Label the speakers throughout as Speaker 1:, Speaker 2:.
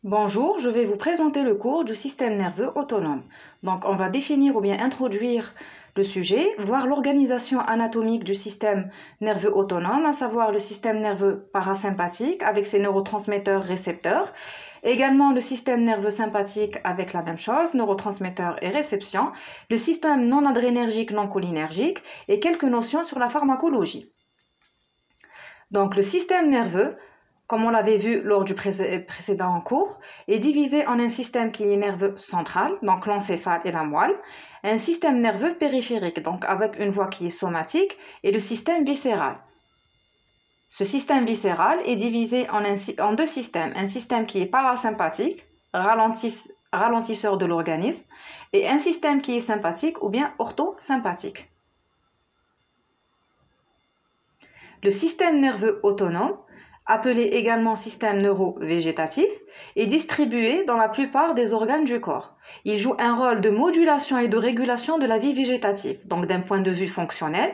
Speaker 1: Bonjour, je vais vous présenter le cours du système nerveux autonome. Donc, on va définir ou bien introduire le sujet, voir l'organisation anatomique du système nerveux autonome, à savoir le système nerveux parasympathique avec ses neurotransmetteurs récepteurs, également le système nerveux sympathique avec la même chose, neurotransmetteurs et réception, le système non adrénergique non cholinergique et quelques notions sur la pharmacologie. Donc, le système nerveux, comme on l'avait vu lors du précédent cours, est divisé en un système qui est nerveux central, donc l'encéphale et la moelle, un système nerveux périphérique, donc avec une voie qui est somatique, et le système viscéral. Ce système viscéral est divisé en deux systèmes, un système qui est parasympathique, ralentisseur de l'organisme, et un système qui est sympathique ou bien orthosympathique. Le système nerveux autonome, appelé également système neurovégétatif, est distribué dans la plupart des organes du corps. Il joue un rôle de modulation et de régulation de la vie végétative. Donc d'un point de vue fonctionnel,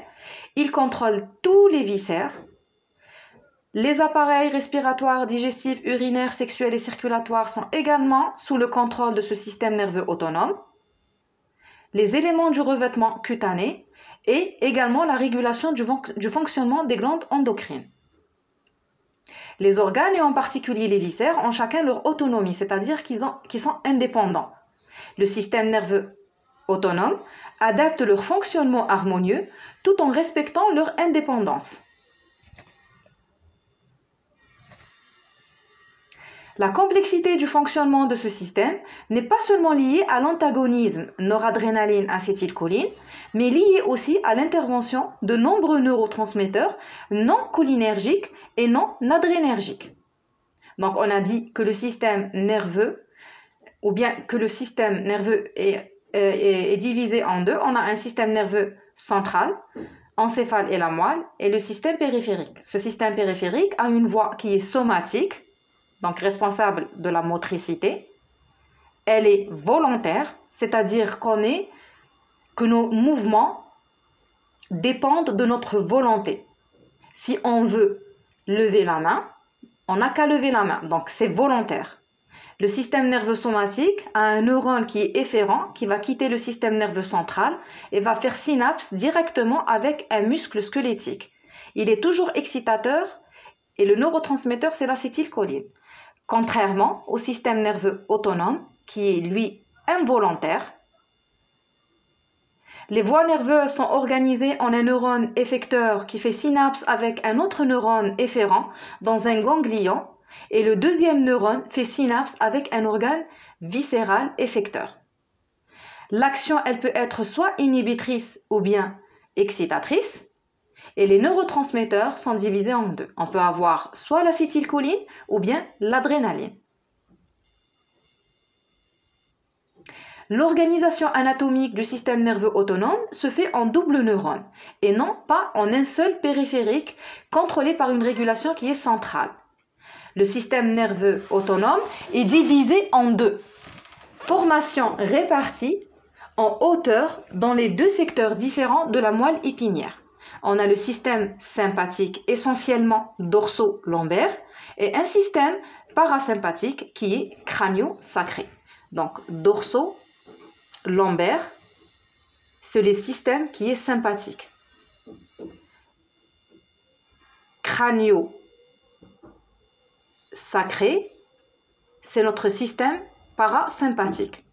Speaker 1: il contrôle tous les viscères, les appareils respiratoires, digestifs, urinaires, sexuels et circulatoires sont également sous le contrôle de ce système nerveux autonome, les éléments du revêtement cutané et également la régulation du fonctionnement des glandes endocrines. Les organes, et en particulier les viscères, ont chacun leur autonomie, c'est-à-dire qu'ils sont indépendants. Le système nerveux autonome adapte leur fonctionnement harmonieux tout en respectant leur indépendance. La complexité du fonctionnement de ce système n'est pas seulement liée à l'antagonisme noradrénaline-acétylcholine, mais liée aussi à l'intervention de nombreux neurotransmetteurs non cholinergiques et non adrénergiques. Donc on a dit que le système nerveux, ou bien que le système nerveux est divisé en deux. On a un système nerveux central, encéphale et la moelle, et le système périphérique. Ce système périphérique a une voie qui est somatique, donc responsable de la motricité. Elle est volontaire, c'est-à-dire que nos mouvements dépendent de notre volonté. Si on veut lever la main, on n'a qu'à lever la main, donc c'est volontaire. Le système nerveux somatique a un neurone qui est efférent, qui va quitter le système nerveux central et va faire synapse directement avec un muscle squelettique. Il est toujours excitateur et le neurotransmetteur, c'est l'acétylcholine. Contrairement au système nerveux autonome, qui est lui involontaire, les voies nerveuses sont organisées en un neurone effecteur qui fait synapse avec un autre neurone efférent dans un ganglion, et le deuxième neurone fait synapse avec un organe viscéral effecteur. L'action, elle peut être soit inhibitrice ou bien excitatrice, et les neurotransmetteurs sont divisés en deux. On peut avoir soit l'acétylcholine ou bien l'adrénaline. L'organisation anatomique du système nerveux autonome se fait en double neurone et non pas en un seul périphérique contrôlé par une régulation qui est centrale. Le système nerveux autonome est divisé en deux. Formation répartie en hauteur dans les deux secteurs différents de la moelle épinière. On a le système sympathique essentiellement dorso-lombaire et un système parasympathique qui est crânio-sacré. Donc dorso-lombaire, c'est le système qui est sympathique. Crânio-sacré, c'est notre système parasympathique.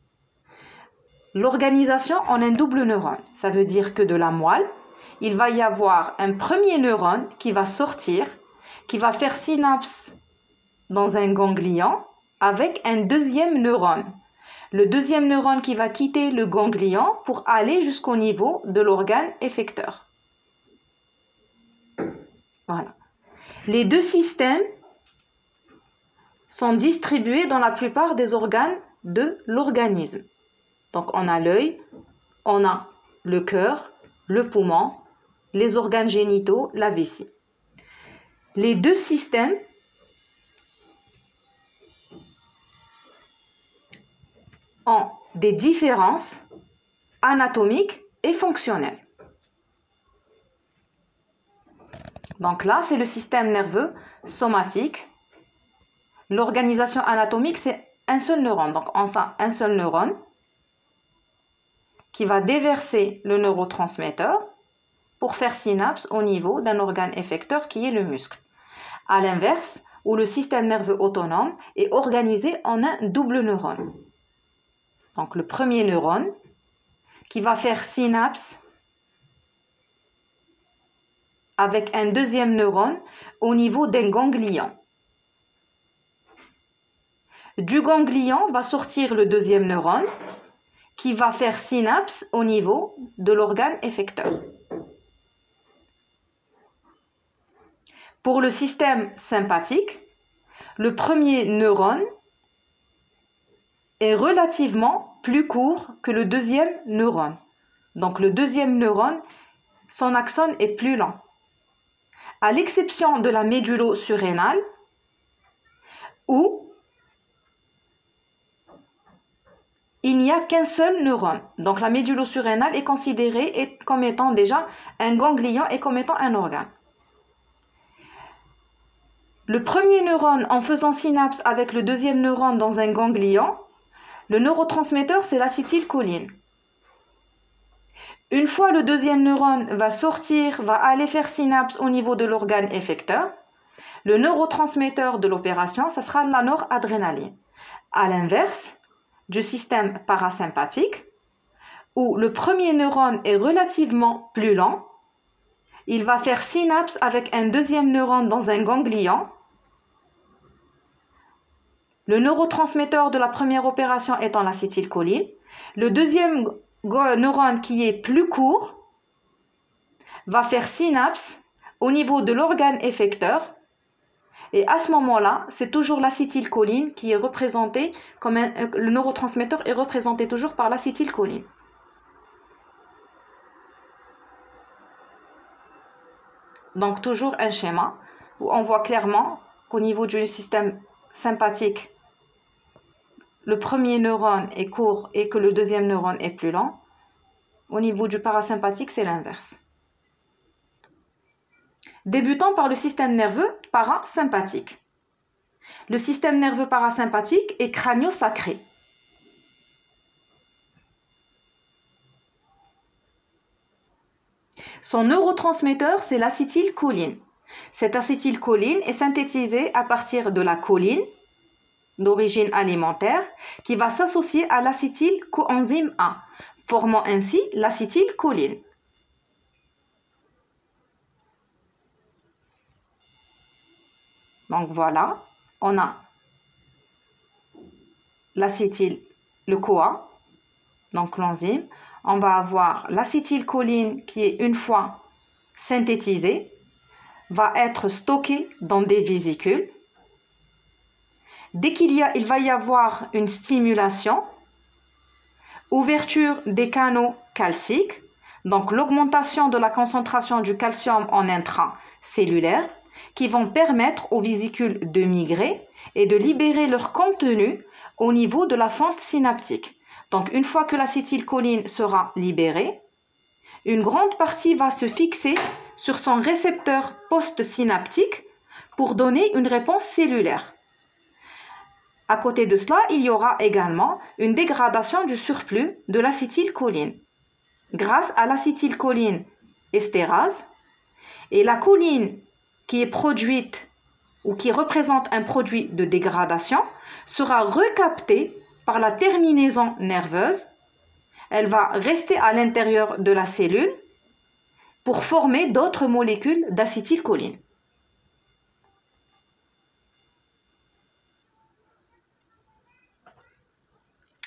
Speaker 1: L'organisation en un double neurone, ça veut dire que de la moelle, il va y avoir un premier neurone qui va sortir, qui va faire synapse dans un ganglion avec un deuxième neurone. Le deuxième neurone qui va quitter le ganglion pour aller jusqu'au niveau de l'organe effecteur. Voilà. Les deux systèmes sont distribués dans la plupart des organes de l'organisme. Donc on a l'œil, on a le cœur, le poumon, les organes génitaux, la vessie. Les deux systèmes ont des différences anatomiques et fonctionnelles. Donc là, c'est le système nerveux somatique L'organisation anatomique, c'est un seul neurone. Donc, on a un seul neurone qui va déverser le neurotransmetteur pour faire synapse au niveau d'un organe effecteur qui est le muscle. À l'inverse, où le système nerveux autonome est organisé en un double neurone. Donc, le premier neurone qui va faire synapse avec un deuxième neurone au niveau d'un ganglion. Du ganglion va sortir le deuxième neurone qui va faire synapse au niveau de l'organe effecteur. Pour le système sympathique, le premier neurone est relativement plus court que le deuxième neurone. Donc le deuxième neurone, son axone est plus lent. À l'exception de la médullo-surrénale, où il n'y a qu'un seul neurone. Donc la médullo-surrénale est considérée comme étant déjà un ganglion et comme étant un organe. Le premier neurone, en faisant synapse avec le deuxième neurone dans un ganglion, le neurotransmetteur, c'est l'acétylcholine. Une fois le deuxième neurone va sortir, va aller faire synapse au niveau de l'organe effecteur, le neurotransmetteur de l'opération, ce sera la noradrénaline. À l'inverse du système parasympathique, où le premier neurone est relativement plus lent, il va faire synapse avec un deuxième neurone dans un ganglion. Le neurotransmetteur de la première opération étant l'acétylcholine. Le deuxième neurone qui est plus court va faire synapse au niveau de l'organe effecteur. Et à ce moment-là, c'est toujours l'acétylcholine qui est représentée comme le neurotransmetteur est représenté toujours par l'acétylcholine. Donc toujours un schéma où on voit clairement qu'au niveau du système sympathique, le premier neurone est court et que le deuxième neurone est plus lent. Au niveau du parasympathique, c'est l'inverse. Débutant par le système nerveux parasympathique. Le système nerveux parasympathique est crânio-sacré. Son neurotransmetteur, c'est l'acétylcholine. Cette acétylcholine est synthétisée à partir de la choline, d'origine alimentaire, qui va s'associer à l'acétylcoenzyme A, formant ainsi l'acétylcholine. Donc voilà, on a le CoA, donc l'enzyme. On va avoir l'acétylcholine qui est une fois synthétisée, va être stockée dans des vésicules. Dès il va y avoir une stimulation, ouverture des canaux calciques, donc l'augmentation de la concentration du calcium en intracellulaire, qui vont permettre aux vésicules de migrer et de libérer leur contenu au niveau de la fente synaptique. Donc une fois que l'acétylcholine sera libérée, une grande partie va se fixer sur son récepteur postsynaptique pour donner une réponse cellulaire. À côté de cela, il y aura également une dégradation du surplus de l'acétylcholine grâce à l'acétylcholine estérase, et la choline qui est produite ou qui représente un produit de dégradation sera recaptée par la terminaison nerveuse. Elle va rester à l'intérieur de la cellule pour former d'autres molécules d'acétylcholine.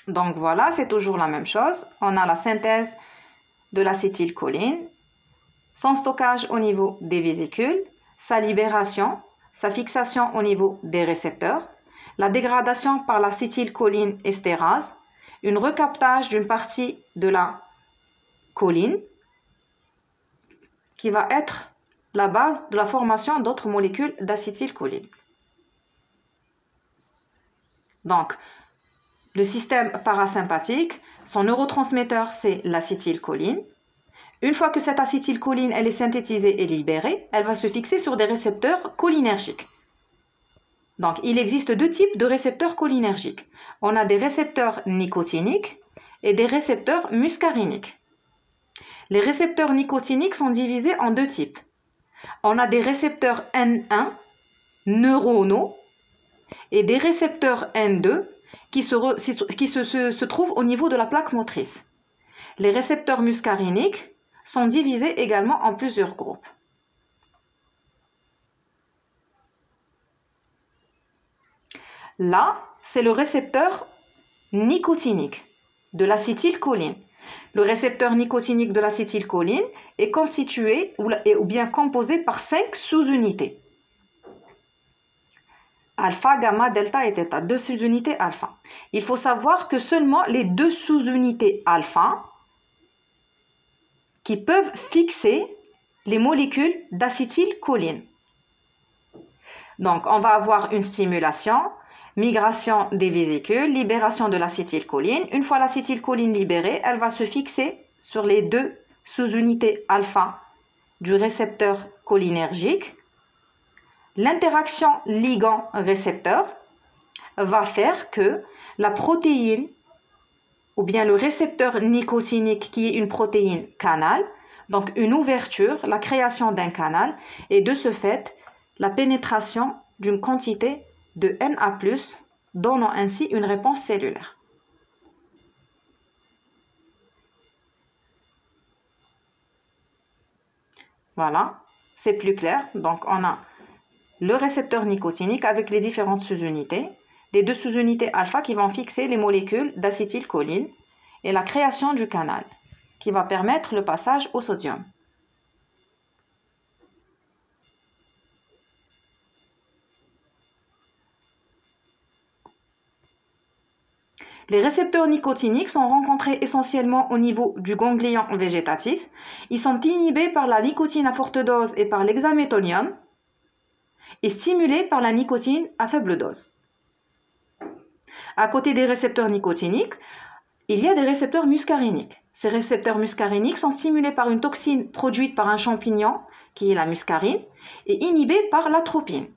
Speaker 1: Donc voilà, c'est toujours la même chose. On a la synthèse de l'acétylcholine, son stockage au niveau des vésicules, sa libération, sa fixation au niveau des récepteurs, la dégradation par l'acétylcholine estérase, un recaptage d'une partie de la choline qui va être la base de la formation d'autres molécules d'acétylcholine. Donc, le système parasympathique, son neurotransmetteur, c'est l'acétylcholine. Une fois que cette acétylcholine elle est synthétisée et libérée, elle va se fixer sur des récepteurs cholinergiques. Donc, il existe deux types de récepteurs cholinergiques. On a des récepteurs nicotiniques et des récepteurs muscariniques. Les récepteurs nicotiniques sont divisés en deux types. On a des récepteurs N1 neuronaux et des récepteurs N2 qui se trouvent au niveau de la plaque motrice. Les récepteurs muscariniques sont divisés également en plusieurs groupes. Là, c'est le récepteur nicotinique de l'acétylcholine. Le récepteur nicotinique de l'acétylcholine est constitué ou bien composé par 5 sous-unités. Alpha, gamma, delta et theta, 2 sous-unités alpha. Il faut savoir que seulement les 2 sous-unités alpha qui peuvent fixer les molécules d'acétylcholine. Donc, on va avoir une stimulation, migration des vésicules, libération de l'acétylcholine. Une fois l'acétylcholine libérée, elle va se fixer sur les 2 sous-unités alpha du récepteur cholinergique. L'interaction ligand-récepteur va faire que la protéine ou bien le récepteur nicotinique qui est une protéine canal, donc une ouverture, la création d'un canal et de ce fait la pénétration d'une quantité de Na+, donnant ainsi une réponse cellulaire. Voilà, c'est plus clair. Donc on a le récepteur nicotinique avec les différentes sous-unités, les 2 sous-unités alpha qui vont fixer les molécules d'acétylcholine et la création du canal qui va permettre le passage au sodium. Les récepteurs nicotiniques sont rencontrés essentiellement au niveau du ganglion végétatif. Ils sont inhibés par la nicotine à forte dose et par l'hexaméthonium et stimulés par la nicotine à faible dose. À côté des récepteurs nicotiniques, il y a des récepteurs muscariniques. Ces récepteurs muscariniques sont stimulés par une toxine produite par un champignon, qui est la muscarine, et inhibés par l'atropine.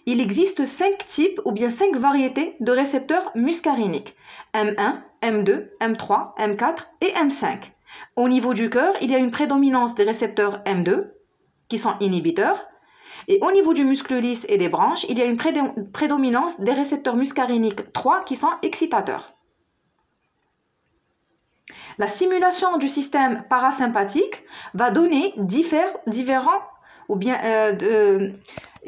Speaker 1: Il existe 5 types ou bien 5 variétés de récepteurs muscariniques. M1, M2, M3, M4 et M5. Au niveau du cœur, il y a une prédominance des récepteurs M2 qui sont inhibiteurs. Et au niveau du muscle lisse et des branches, il y a une prédominance des récepteurs muscariniques 3 qui sont excitateurs. La stimulation du système parasympathique va donner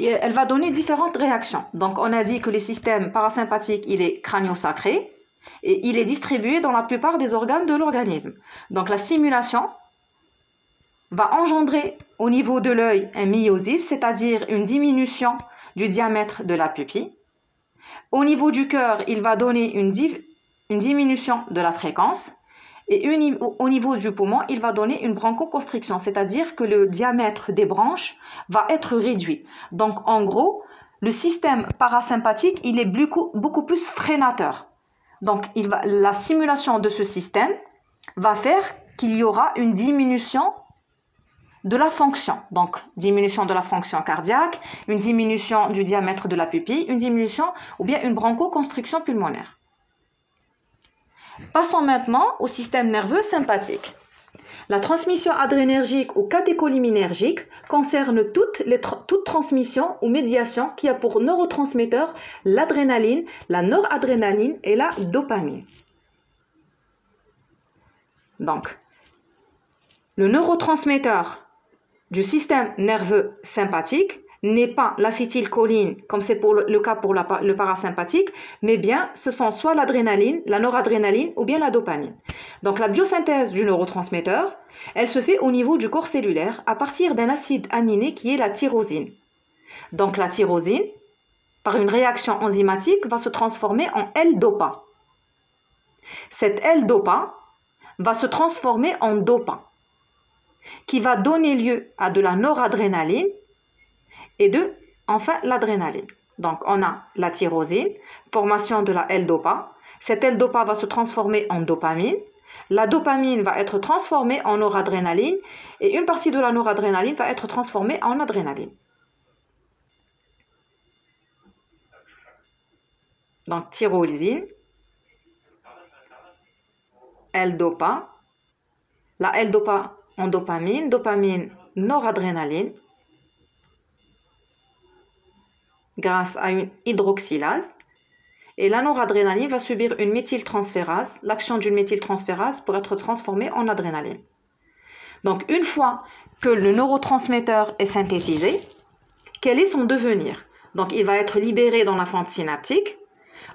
Speaker 1: elle va donner différentes réactions. Donc, on a dit que le système parasympathique, il est crânio-sacré et il est distribué dans la plupart des organes de l'organisme. Donc, la stimulation va engendrer au niveau de l'œil un myosis, c'est-à-dire une diminution du diamètre de la pupille. Au niveau du cœur, il va donner une diminution de la fréquence. Et au niveau du poumon, il va donner une bronchoconstriction, c'est-à-dire que le diamètre des branches va être réduit. Donc, en gros, le système parasympathique, il est beaucoup plus freinateur. Donc, la stimulation de ce système va faire qu'il y aura une diminution de la fonction. Donc, diminution de la fonction cardiaque, une diminution du diamètre de la pupille, une diminution ou bien une bronchoconstriction pulmonaire. Passons maintenant au système nerveux sympathique. La transmission adrénergique ou catécholaminergique concerne toute transmission ou médiation qui a pour neurotransmetteurs l'adrénaline, la noradrénaline et la dopamine. Donc, le neurotransmetteur du système nerveux sympathique n'est pas l'acétylcholine, comme c'est le cas pour le parasympathique, mais bien ce sont soit l'adrénaline, la noradrénaline ou bien la dopamine. Donc la biosynthèse du neurotransmetteur, elle se fait au niveau du corps cellulaire à partir d'un acide aminé qui est la tyrosine. Donc la tyrosine, par une réaction enzymatique, va se transformer en L-dopa. Cette L-dopa va se transformer en dopa, qui va donner lieu à de la noradrénaline et enfin l'adrénaline. Donc on a la tyrosine, formation de la L-dopa. Cette L-dopa va se transformer en dopamine. La dopamine va être transformée en noradrénaline et une partie de la noradrénaline va être transformée en adrénaline. Donc tyrosine, L-dopa, la L-dopa en dopamine, dopamine, noradrénaline, grâce à une hydroxylase. Et la noradrénaline va subir une méthyltransférase, l'action d'une méthyltransférase pour être transformée en adrénaline. Donc une fois que le neurotransmetteur est synthétisé, quel est son devenir? Donc il va être libéré dans la fente synaptique.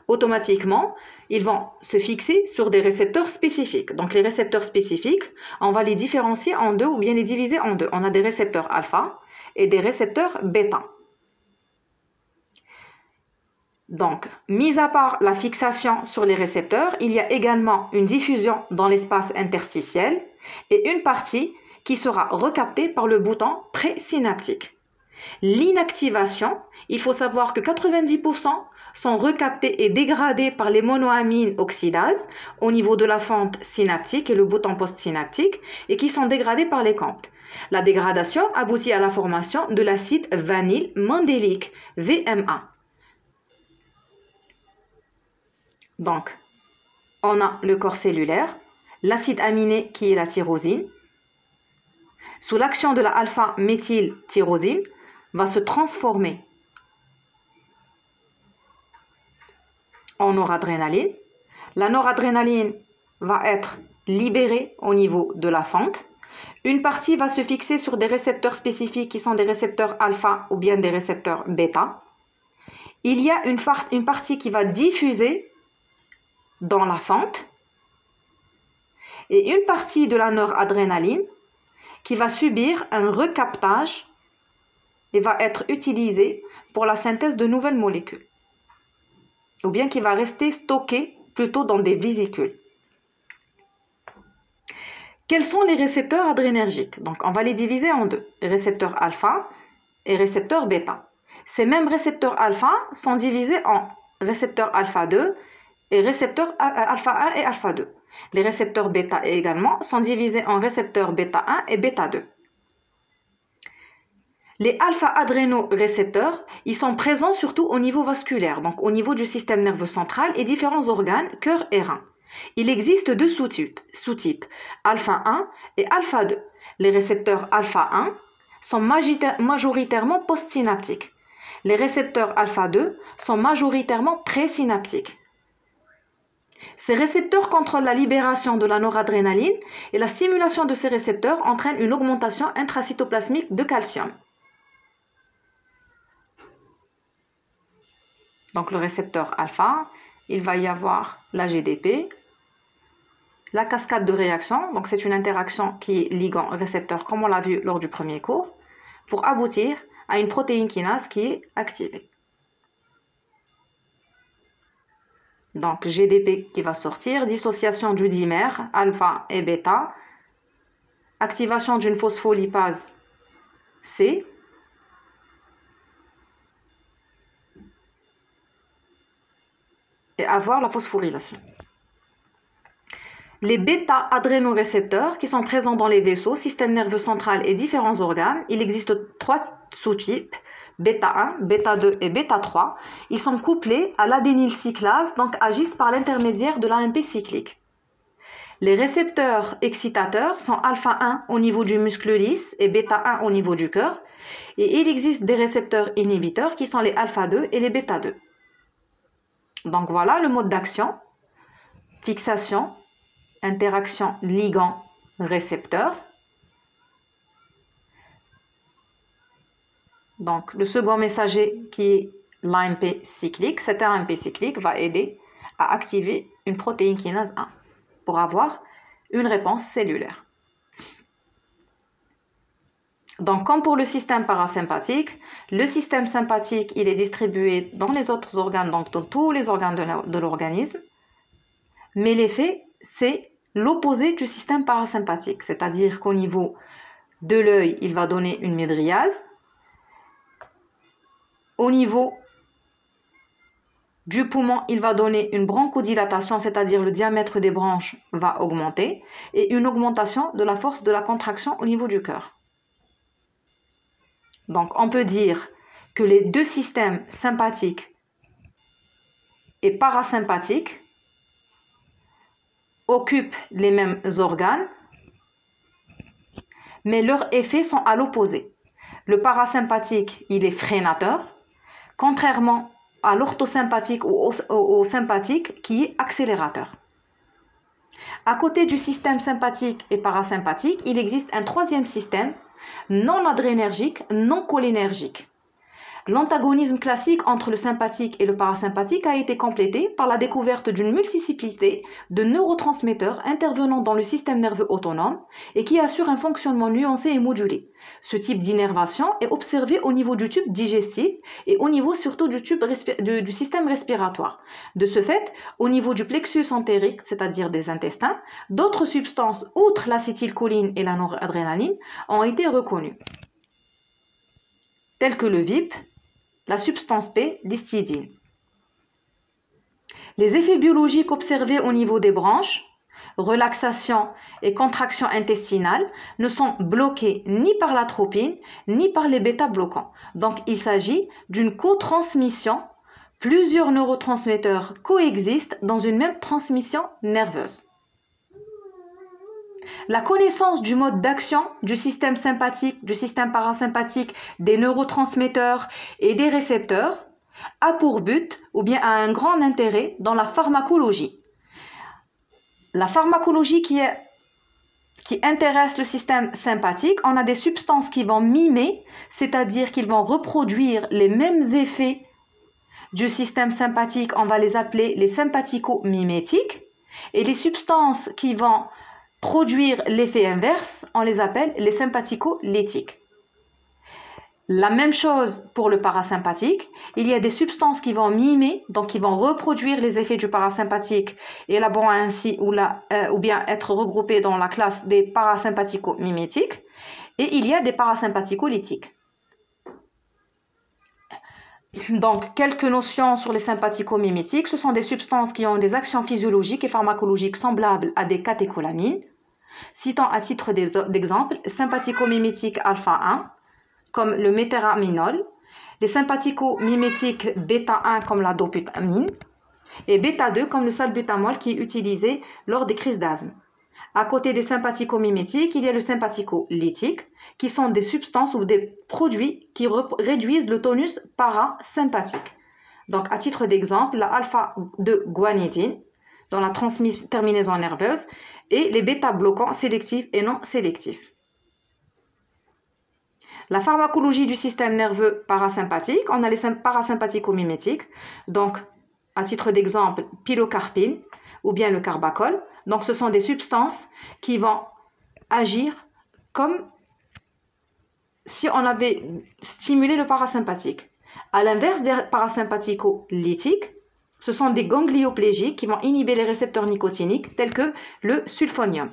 Speaker 1: Automatiquement, ils vont se fixer sur des récepteurs spécifiques. Donc les récepteurs spécifiques, on va les différencier en deux ou bien les diviser en deux. On a des récepteurs alpha et des récepteurs bêta. Donc, mis à part la fixation sur les récepteurs, il y a également une diffusion dans l'espace interstitiel et une partie qui sera recaptée par le bouton présynaptique. L'inactivation, il faut savoir que 90% sont recaptés et dégradés par les monoamines oxydases au niveau de la fente synaptique et le bouton postsynaptique et qui sont dégradés par les COMT. La dégradation aboutit à la formation de l'acide vanille-mandélique, VMA. Donc, on a le corps cellulaire, l'acide aminé qui est la tyrosine. Sous l'action de la alpha-méthyltyrosine, va se transformer en noradrénaline. La noradrénaline va être libérée au niveau de la fente. Une partie va se fixer sur des récepteurs spécifiques qui sont des récepteurs alpha ou bien des récepteurs bêta. Il y a une partie qui va diffuser dans la fente et une partie de la noradrénaline qui va subir un recaptage et va être utilisée pour la synthèse de nouvelles molécules ou bien qui va rester stockée plutôt dans des vésicules. Quels sont les récepteurs adrénergiques? Donc on va les diviser en deux, récepteurs alpha et récepteurs bêta. Ces mêmes récepteurs alpha sont divisés en récepteurs alpha 2 et récepteurs alpha 1 et alpha 2. Les récepteurs bêta également sont divisés en récepteurs bêta 1 et bêta 2. Les alpha-adrénorécepteurs, ils sont présents surtout au niveau vasculaire, donc au niveau du système nerveux central et différents organes, cœur et rein. Il existe deux sous-types, alpha 1 et alpha 2. Les récepteurs alpha 1 sont majoritairement postsynaptiques. Les récepteurs alpha 2 sont majoritairement présynaptiques. Ces récepteurs contrôlent la libération de la noradrénaline et la stimulation de ces récepteurs entraîne une augmentation intracytoplasmique de calcium. Donc le récepteur alpha, il va y avoir la GDP, la cascade de réaction, donc c'est une interaction qui est ligand-récepteur comme on l'a vu lors du premier cours, pour aboutir à une protéine kinase qui est activée. Donc GDP qui va sortir, dissociation du dimère, alpha et bêta, activation d'une phospholipase C, et avoir la phosphorylation. Les bêta-adrénorécepteurs qui sont présents dans les vaisseaux, système nerveux central et différents organes, il existe trois sous-types, bêta 1, bêta 2 et bêta 3. Ils sont couplés à l'adénylcyclase, donc agissent par l'intermédiaire de l'AMP cyclique. Les récepteurs excitateurs sont alpha 1 au niveau du muscle lisse et bêta 1 au niveau du cœur. Et il existe des récepteurs inhibiteurs qui sont les alpha 2 et les bêta 2. Donc voilà le mode d'action, fixation, interaction ligand-récepteur. Donc le second messager qui est l'AMP cyclique, cet AMP cyclique va aider à activer une protéine kinase 1 pour avoir une réponse cellulaire. Donc comme pour le système parasympathique, le système sympathique il est distribué dans les autres organes, donc dans tous les organes de l'organisme, mais l'effet c'est l'opposé du système parasympathique, c'est-à-dire qu'au niveau de l'œil il va donner une mydriase, au niveau du poumon il va donner une bronchodilatation, c'est-à-dire le diamètre des bronches va augmenter, et une augmentation de la force de la contraction au niveau du cœur. Donc on peut dire que les deux systèmes sympathiques et parasympathique occupent les mêmes organes, mais leurs effets sont à l'opposé. Le parasympathique, il est freinateur, contrairement à l'orthosympathique ou au sympathique qui est accélérateur. À côté du système sympathique et parasympathique, il existe un troisième système non adrénergique, non cholinergique. L'antagonisme classique entre le sympathique et le parasympathique a été complété par la découverte d'une multiplicité de neurotransmetteurs intervenant dans le système nerveux autonome et qui assurent un fonctionnement nuancé et modulé. Ce type d'innervation est observé au niveau du tube digestif et au niveau surtout du système respiratoire. De ce fait, au niveau du plexus entérique, c'est-à-dire des intestins, d'autres substances, outre l'acétylcholine et la noradrénaline, ont été reconnues, telles que le VIP, la substance P, l'histidine. Les effets biologiques observés au niveau des branches, relaxation et contraction intestinale, ne sont bloqués ni par l'atropine ni par les bêta-bloquants. Donc il s'agit d'une co-transmission. Plusieurs neurotransmetteurs coexistent dans une même transmission nerveuse. La connaissance du mode d'action du système sympathique, du système parasympathique, des neurotransmetteurs et des récepteurs a pour but ou bien a un grand intérêt dans la pharmacologie. La pharmacologie qui intéresse le système sympathique, on a des substances qui vont mimer, c'est-à-dire qu'ils vont reproduire les mêmes effets du système sympathique, on va les appeler les sympathico-mimétiques, et les substances qui vont produire l'effet inverse, on les appelle les sympathico-létiques. La même chose pour le parasympathique, il y a des substances qui vont mimer, donc qui vont reproduire les effets du parasympathique, élaborant ainsi ou bien être regroupées dans la classe des parasympathico-mimétiques, et il y a des parasympathico-létiques. Donc, quelques notions sur les sympathico-mimétiques. Ce sont des substances qui ont des actions physiologiques et pharmacologiques semblables à des catécholamines. Citons à titre d'exemple, sympathico-mimétique alpha 1, comme le météraminol, les sympathico-mimétiques bêta 1 comme la dobutamine, et bêta 2 comme le salbutamol qui est utilisé lors des crises d'asthme. À côté des sympathico-mimétiques, il y a le sympathico-lytique, qui sont des substances ou des produits qui réduisent le tonus parasympathique. Donc, à titre d'exemple, la alpha-2-guanidine, dans la terminaison nerveuse, et les bêta-bloquants sélectifs et non sélectifs. La pharmacologie du système nerveux parasympathique, on a les parasympathico-mimétiques, donc, à titre d'exemple, pilocarpine ou bien le carbachol. Donc, ce sont des substances qui vont agir comme si on avait stimulé le parasympathique. À l'inverse des parasympathico-lytiques, ce sont des ganglioplégiques qui vont inhiber les récepteurs nicotiniques tels que le sulfonium.